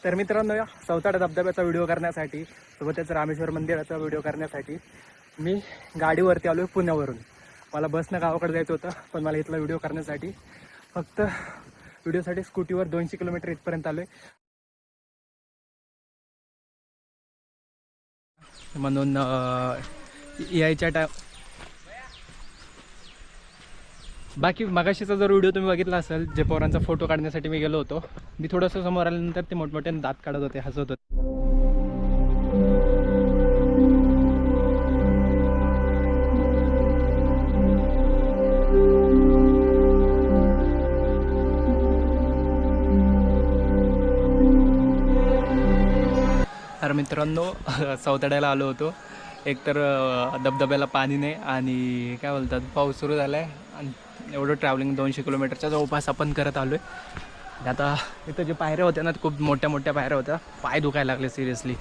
तर मित्रांनो, या सौताडा धबधब्याचा व्हिडिओ करण्यासाठी सोबतच रामेश्वर मंदिराचा व्हिडिओ करण्यासाठी मी गाडीवरती आलो आहे पुण्यावरून. मला बसनं गावाकडे जायचं होतं, पण मला इथला व्हिडिओ करण्यासाठी फक्त व्हिडिओसाठी स्कूटीवर 200 किलोमीटर इथपर्यंत आलो आहे. म्हणून यायच्या बाकी मगाशीचा जर व्हिडिओ तुम्ही बघितला असेल, जे पोरांचा फोटो काढण्यासाठी मी गेलो होतो, मी थोडंसं समोर आल्यानंतर ते मोठमोठे दात काढत होते, हसत होते. तर मित्रांनो, सौताड्याला आलो होतो. एकतर धबधब्याला पाणी नाही आणि काय बोलतात, पाऊस सुरू झाला आहे आणि एवढं ट्रॅव्हलिंग 200 किलोमीटरच्या जवळपास आपण करत आलो आहे. आता इथं जे पायऱ्या होत्या ना, खूप मोठ्या मोठ्या पायऱ्या होत्या, पाय दुखायला लागले सिरियसली.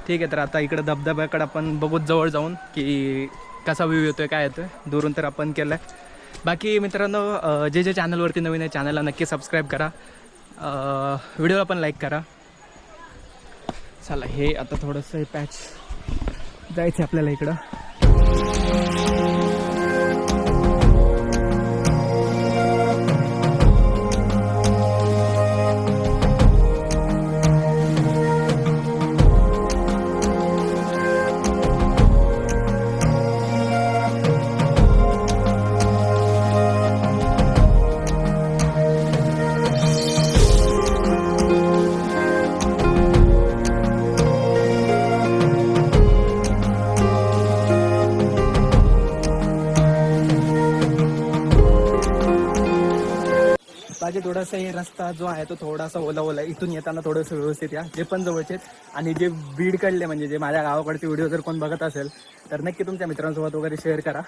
ठीक आहे, तर आता इकडं धबधब्याकडे आपण बघूत जवळ जाऊन की कसा व्ह्यू येतो आहे, काय येतो आहे. दुरून तर आपण केलं आहे. बाकी मित्रांनो, जे चॅनलवरती नवीन आहे चॅनलला नक्की सबस्क्राईब करा, व्हिडिओला पण लाईक करा. चला, हे आता थोडंसं पॅच जायचं आपल्याला इकडं. बाकी थोडासा हे रस्ता जो आहे तो थोडासा ओला आहे. इथून येताना थोडंसं व्यवस्थित या, जे पण जवळचे. आणि जे बीडकडले म्हणजे जे माझ्या गावाकडचे व्हिडिओ जर कोण बघत असेल तर नक्की तुमच्या मित्रांसोबत वगैरे शेअर करा.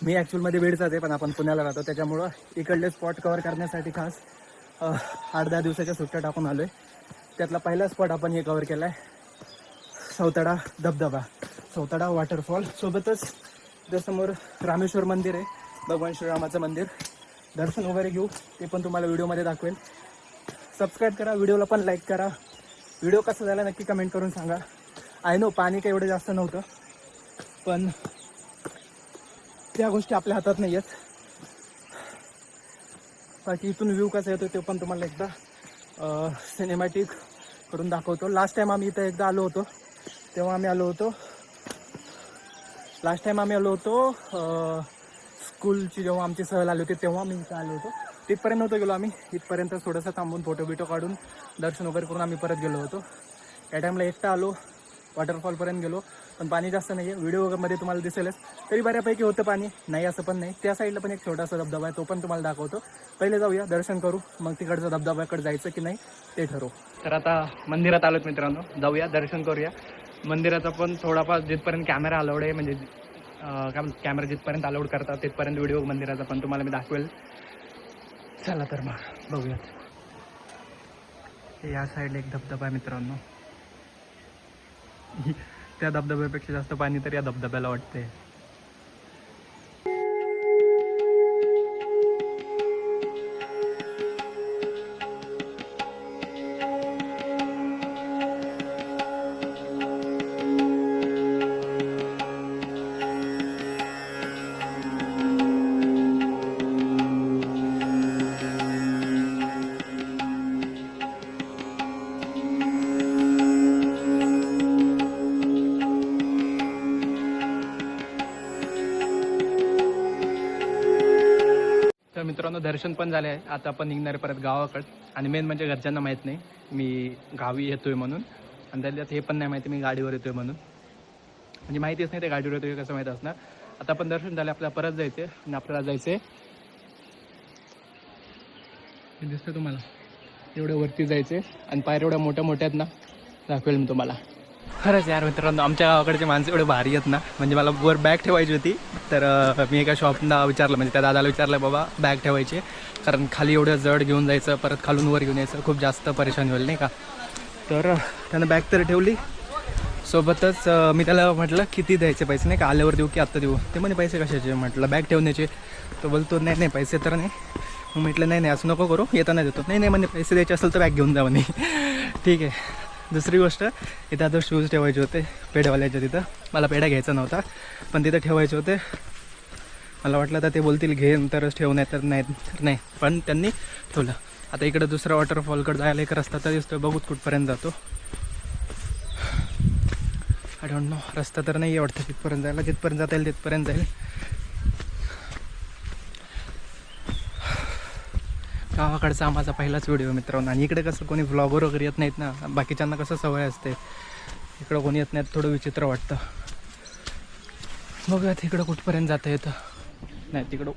मी ॲक्च्युअलमध्ये बीडचाच आहे, पण आपण पुण्याला राहतो, त्याच्यामुळं इकडले स्पॉट कवर करण्यासाठी खास 8-10 दिवसाच्या सुट्ट्या टाकून आलो आहे. त्यातला पहिला स्पॉट आपण हे कवर केला आहे, सौताडा धबधबा, सौताडा वॉटरफॉल. सोबतच त्यासमोर रामेश्वर मंदिर आहे, भगवान श्रीरामाचं मंदिर. दर्शन वगैरे घेऊ, ते पण तुम्हाला व्हिडिओमध्ये दाखवेल. सबस्क्राईब करा, व्हिडिओला पण लाईक करा. व्हिडिओ कसा झाला नक्की कमेंट करून सांगा. आय नो पाणी काही एवढं जास्त नव्हतं, पण त्या गोष्टी आपल्या हातात नाही आहेत. बाकी इथून व्ह्यू कसा येतो ते पण तुम्हाला एकदा सिनेमॅटिक करून दाखवतो. लास्ट टाईम आम्ही इथं एकदा आलो होतो, तेव्हा आम्ही आलो होतो स्कूलची जेव्हा आमची सहल आली होती तेव्हा मी इथं आलो होतो. तिथपर्यंत नव्हतो गेलो आम्ही, इथपर्यंत थोडंसं थांबून फोटो बिटो काढून दर्शन वगैरे करून आम्ही परत गेलो होतो. या टाईमला एकटा आलो, वॉटरफॉलपर्यंत गेलो, पण पाणी जास्त नाही आहे. व्हिडिओमध्ये तुम्हाला दिसेलच, तरी बऱ्यापैकी होतं पाणी, नाही असं पण नाही. त्या साईडला पण एक छोटासा धबधबा आहे, तो पण तुम्हाला दाखवतो. पहिले जाऊया, दर्शन करू, मग तिकडचं धबधब्याकडे जायचं की नाही ते ठरवू. तर आता मंदिरात आलोत मित्रांनो, जाऊया, दर्शन करूया. मंदिराचा पण थोडाफार जिथपर्यंत कॅमेरा अलाउड आहे, म्हणजे कॅमेरा जिथपर्यंत अलाउड करतात तिथपर्यंत व्हिडिओ मंदिराचा पण तुम्हाला मी दाखवेल. चला तर मग बघूयात. या साईडला एक धबधबा आहे मित्रांनो. त्या धबधब्यापेक्षा जास्त पाणी तर या धबधब्याला वाटते. तर मित्रांनो, दर्शन पण झाले आहे. आता आपण निघणार परत गावाकडं. आणि मेन म्हणजे घरच्यांना माहीत नाही मी गावी येतो आहे म्हणून, आणि त्याच्यात हे पण नाही माहिती मी गाडीवर येतो आहे म्हणून. म्हणजे माहितीच नाही ते गाडीवर येतो आहे कसं माहीत असणार. आता आपण दर्शन झाले, आपल्याला परत जायचं आहे. आणि आपल्याला जायचं आहे, हे दिसतं तुम्हाला, एवढ्या वरती जायचं आहे. आणि पायऱ्या एवढ्या मोठ्या मोठ्या आहेत ना, दाखवेल मी तुम्हाला. खरंच यार मित्रांनो, आमच्या गावाकडचे माणसं एवढे भारी आहेत ना. म्हणजे मला वर बॅग ठेवायची होती, तर मी एका शॉपला विचारलं, म्हणजे त्या दादाला विचारलं, बाबा बॅग ठेवायची, कारण खाली एवढं जड घेऊन जायचं, परत खालून वर घेऊन यायचं, खूप जास्त परेशानी होईल नाही का. तर त्यानं बॅग तर ठेवली. सोबतच मी त्याला म्हटलं किती द्यायचे पैसे, नाही का आल्यावर देऊ की आत्ता देऊ. ते म्हणे पैसे कशाचे, म्हटलं बॅग ठेवण्याचे. तो बोलतो नाही नाही पैसे तर नाही. मग म्हटलं नाही नाही असं नको करू, येताना देतो. नाही नाही म्हणे पैसे द्यायचे असेल तर बॅग घेऊन जा म्हणे. ठीक आहे. दुसरी गोष्ट, इथं आता शूज ठेवायचे होते पेढेवाल्याच्या तिथं. मला पेढा घ्यायचा नव्हता, पण तिथं ठेवायचे होते. मला वाटलं तर ते बोलतील घे तरच ठेवू, नाही तर नाही, पण त्यांनी ठेवलं. आता इकडं दुसरा वॉटरफॉलकडे जायला एक रस्ता तर दिसतोय, बघूत कुठपर्यंत जातो. आय डोंट नो, रस्ता तर नाही आहे वाटतं तिथपर्यंत जायला. जिथपर्यंत जाता येईल तिथपर्यंत जाईल. गावाकडचा माझा पहिलाच व्हिडिओ मित्रांनो. आणि इकडे कसं कोणी व्लॉगर वगैरे येत नाहीत ना, बाकीच्यांना कसं सवय असते. इकडं कोणी येत नाहीत, थोडं विचित्र वाटतं. बघूयात इकडं कुठपर्यंत जाता येतं. नाही, तिकडं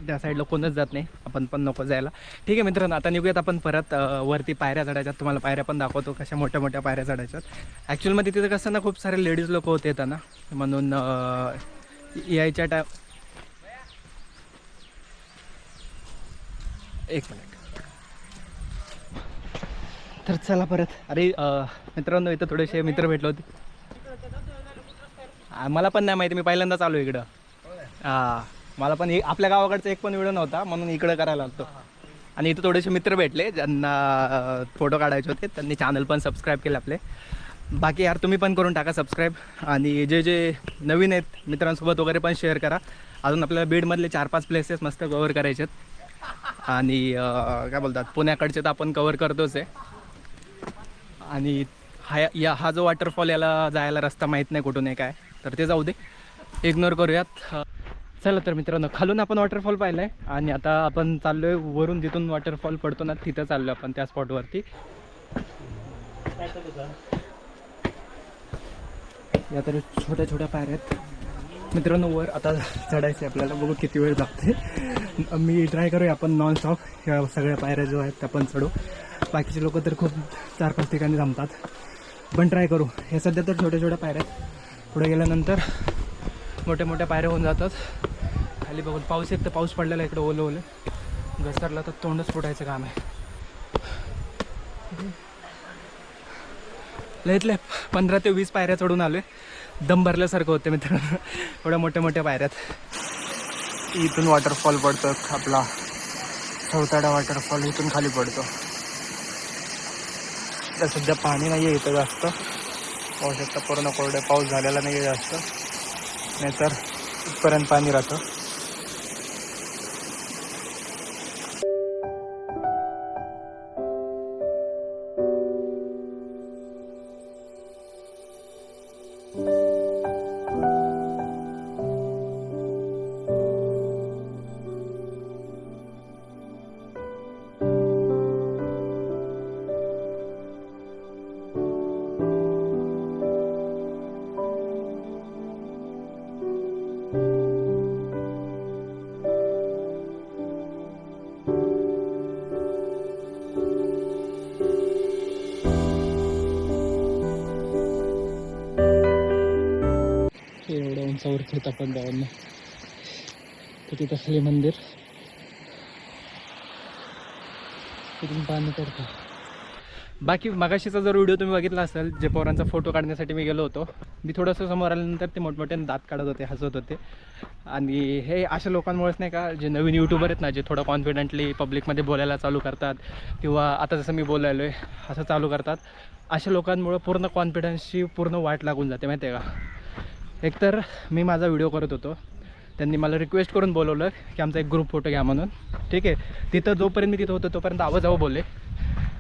त्या साईडला कोणच जात नाही, आपण पण नको जायला. ठीक आहे मित्रांनो, आता निघूयात आपण परत. वरती पायऱ्या चढायच्यात, तुम्हाला पायऱ्या पण दाखवतो कशा मोठ्या मोठ्या पायऱ्या चढायच्यात. ॲक्च्युअलमध्ये तिथं कसं ना, खूप सारे लेडीज लोक होते येतात ना, म्हणून यायच्या एक मिनिट. तर चला परत. अरे मित्रांनो, इथं थोडेसे मित्र भेटले होते. मला पण नाही माहिती, मी पहिल्यांदाच आलो इकडं. मला पण आपल्या गावाकडचा एक पण व्हिडिओ नव्हता, म्हणून इकडं करायला लागतो. आणि इथं थोडेसे मित्र भेटले ज्यांना फोटो काढायचे होते, त्यांनी चॅनल पण सबस्क्राईब केले आपले. बाकी यार तुम्ही पण करून टाका सबस्क्राईब. आणि जे नवीन आहेत मित्रांसोबत वगैरे पण शेअर करा. अजून आपल्याला बीडमधले 4-5 प्लेसेस मस्त कवर करायचे आहेत. आणि काय बोलतात, पुण्याकडचे तर आपण कवर करतोच आहे. आणि हा जो वॉटरफॉल, याला जायला रस्ता माहीत नाही कुठून आहे काय, तर ते जाऊ दे, इग्नोर करूयात. चला तर मित्रांनो, खालून आपण वॉटरफॉल पाहिला आहे आणि आता आपण चाललो आहे वरून, जिथून वॉटरफॉल पडतो ना तिथं चाललो आपण, त्या स्पॉटवरती. या तर छोट्या छोट्या पायऱ्या आहेत मित्रांनो. वर आता चढायचं आपल्याला, बघू किती वेळ लागते. मी ट्राय करूया आपण नॉनस्टॉप ह्या सगळ्या पायऱ्या जो आहेत त्या पण चढू. बाकीचे लोक तर खूप 4-5 ठिकाणी थांबतात, पण ट्राय करू. हे सध्या तर छोट्या छोट्या पायऱ्या आहेत, पुढे गेल्यानंतर मोठ्या मोठ्या पायऱ्या होऊन जातात. खाली बघून पाऊस एक तर पाऊस पडलेला इकडं, ओलं घसरला तर तोंडच फुटायचं काम आहे. लयतले 15 ते 20 पायऱ्या चढून आलोय, दम भरल्यासारखं होते मित्रांनो. एवढ्या मोठ्या मोठ्या पायऱ्यात. इथून वॉटरफॉल पडतो आपला चौताडा वॉटरफॉल, इथून खाली पडतो. तर सध्या पाणी नाही आहे इथं जास्त, पाहू शकता पूर्ण कोरडे, पाऊस झालेला नाही आहे जास्त, नाहीतर इथपर्यंत पाणी राहतं. एवढ्या उंचावरती आपण जाऊन तर तिथं खाली मंदिर, तिथून पाणी पडतं. बाकी मगाशीचा जर व्हिडिओ तुम्ही बघितला असेल, जे पोरांचा फोटो काढण्यासाठी मी गेलो होतो, मी थोडंसं समोर आल्यानंतर ते मोठमोठे दात काढत होते, हसत होते. आणि हे अशा लोकांमुळेच नाही का, जे नवीन यूट्यूबर आहेत ना, जे थोडं कॉन्फिडेंटली पब्लिकमध्ये बोलायला चालू करतात, किंवा आता जसं मी बोलायलो आहे असं चालू करतात, अशा लोकांमुळं पूर्ण कॉन्फिडन्सची पूर्ण वाट लागून जाते माहिती आहे का. एकतर मी माझा व्हिडिओ करत होतो, त्यांनी मला रिक्वेस्ट करून बोलवलं की आमचा एक ग्रुप फोटो घ्या म्हणून. ठीक आहे, तिथं जोपर्यंत मी तिथं होतो तोपर्यंत आवाजावं बोलले.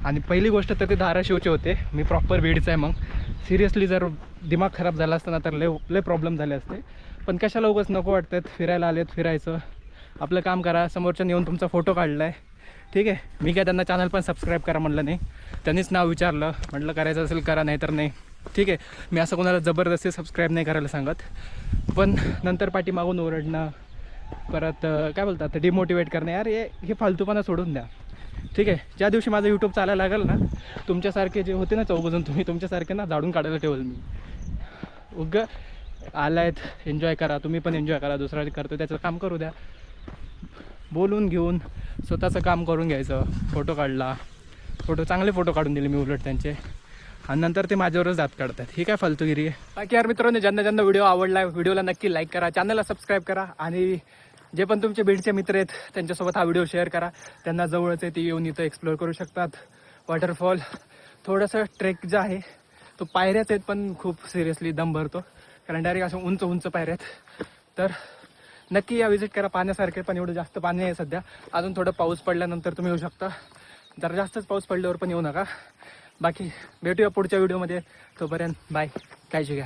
आणि पहिली गोष्ट तर ते धाराशिवचे होते, मी प्रॉपर बीडचा आहे. मग सिरियसली जर दिमाग खराब झाला असताना तर लय प्रॉब्लेम झाले असते. पण कशाला उगाच नको वाटतात, फिरायला आलेत, फिरायचं आपलं काम करा. समोरच्याने येऊन तुमचा फोटो काढला आहे, ठीक आहे. मी काय त्यांना चॅनल पण सबस्क्राईब करा म्हटलं नाही, त्यांनीच नाव विचारलं, म्हटलं करायचं असेल करा, नाही तर नाही. ठीक आहे, मी असं कोणाला जबरदस्ती सबस्क्राईब नाही करायला सांगत, पण नंतर पाठीमागून ओरडणं, परत काय बोलतात डिमोटिवेट करणं, यार हे फालतूपणा सोडून द्या. ठीक आहे, ज्या दिवशी माझं यूट्यूब चालायला लागेल ना, तुमच्यासारखे जे होते ना चौघजण, तुम्ही तुमच्यासारखे ना झाडून काढायला ठेवल मी. उग आलायत, एन्जॉय करा, तुम्ही पण एन्जॉय करा, दुसरा करतो त्याचं काम करू द्या. बोलून घेऊन स्वतःचं काम करून घ्यायचं. फोटो काढला, चांगले फोटो काढून दिले मी उलट त्यांचे, आणि नंतर ते माझ्यावरच दात काढतात. ही काय फालतूगिरी आहे. बाकी यार मित्रांनो, ज्यांना ज्यांना व्हिडिओ आवडला आहे, व्हिडिओला नक्की लाईक करा, चॅनलला सबस्क्राईब करा. आणि जे पण तुमचे बीडचे मित्र आहेत त्यांच्यासोबत हा व्हिडिओ शेअर करा. त्यांना जवळच आहे ते येऊन इथं एक्सप्लोअर करू शकतात वॉटरफॉल. थोडंसं ट्रेक जे आहे तो पायऱ्याच आहेत, पण खूप सिरियसली दम भरतो, कारण डायरेक्ट असं उंच उंच पायऱ्या आहेत. तर नक्की या विजिट करा, पाण्यासारखे. पण एवढं जास्त पाणी आहे सध्या, अजून थोडं पाऊस पडल्यानंतर तुम्ही येऊ शकता. जर जास्तच पाऊस पडल्यावर पण येऊ नका. बाकी भेटूया पुढच्या व्हिडिओमध्ये, तोपर्यंत बाय, काळजी घ्या.